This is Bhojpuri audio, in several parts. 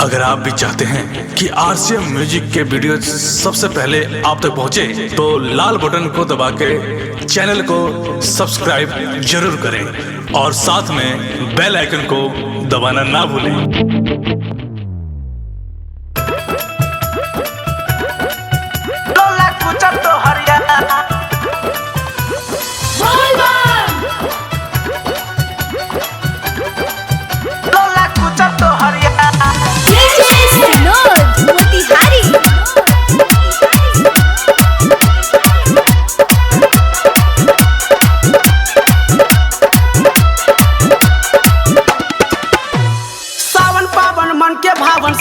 अगर आप भी चाहते हैं कि आरसीएम म्यूजिक के वीडियो सबसे पहले आप तक पहुंचे, तो लाल बटन को दबा के चैनल को सब्सक्राइब जरूर करें और साथ में बेल आइकन को दबाना ना भूलें।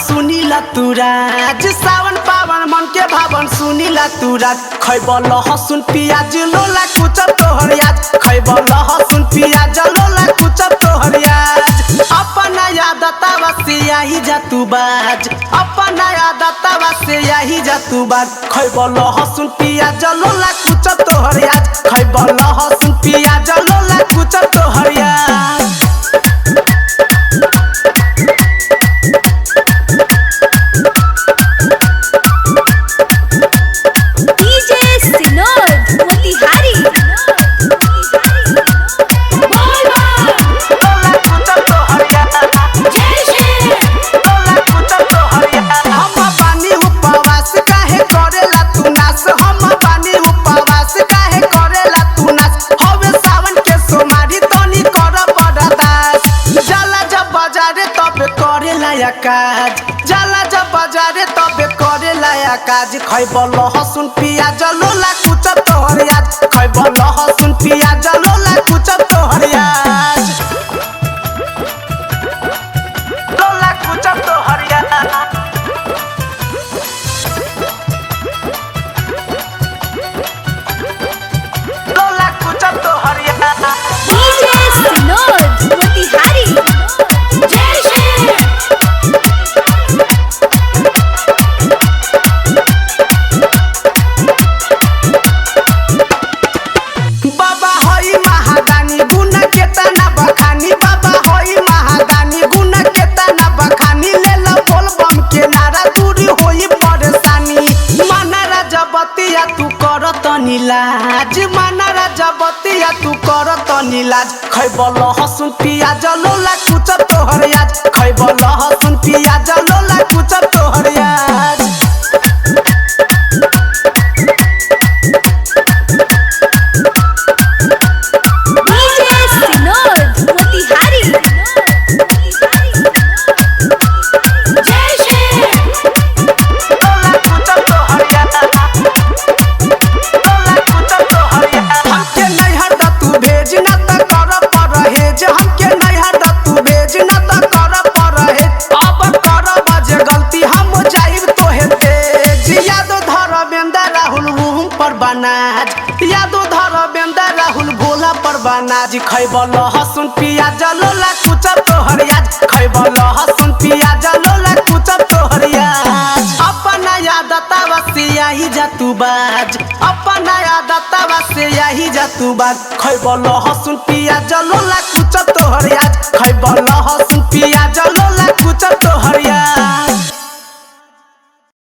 सुनीला तुराज सावन पावन मन के भावन सुनीला तुराज खैबल लहसुन पियाज लोला कुचब तोहर याद खैबल लहसुन पियाज लोला कुचब तोहर याद अपना यादतावा से यही जा तू बाज अपना यादतावा से यही जा तू बाज खैबल लहसुन पियाज लोला कुचब तोहर याद खैबल लहसुन पियाज लोला कुचब तोहर याद काज जाला जब बाजारे तबे करे लाया काज खैबल लहसुन पियाज लोला कुचब तोहर याद खैबल लहसुन पियाज लोला कुचब तोहर याद लोला कुचब तोहर याद लोला कुचब तोहर याद डीजे विनोद मोतिहारी जय श्री नीलाज माना राजबतिया तू करत नीलाज खैबल लहसुन पियाज लोला कुचब तोहर याद खैबल लहसुन पियाज लोला कुचब तोहर याद डीजे विनोद मोतिहारी जय श्री लोला कुचब तोहर याद यादो धरबेंद्र राहुल भोला पर बनाज खैबल लहसुन पियाज लोला कुचब तोहर याद खैबल लहसुन पियाज लोला कुचब तोहर याद अपना यादतावा से यही जा तू बाज अपना यादतावा से यही जा तू बाज खैबल लहसुन पियाज लोला कुचब तोहर याद खैबल लहसुन पियाज लोला कुचब तोहर याद।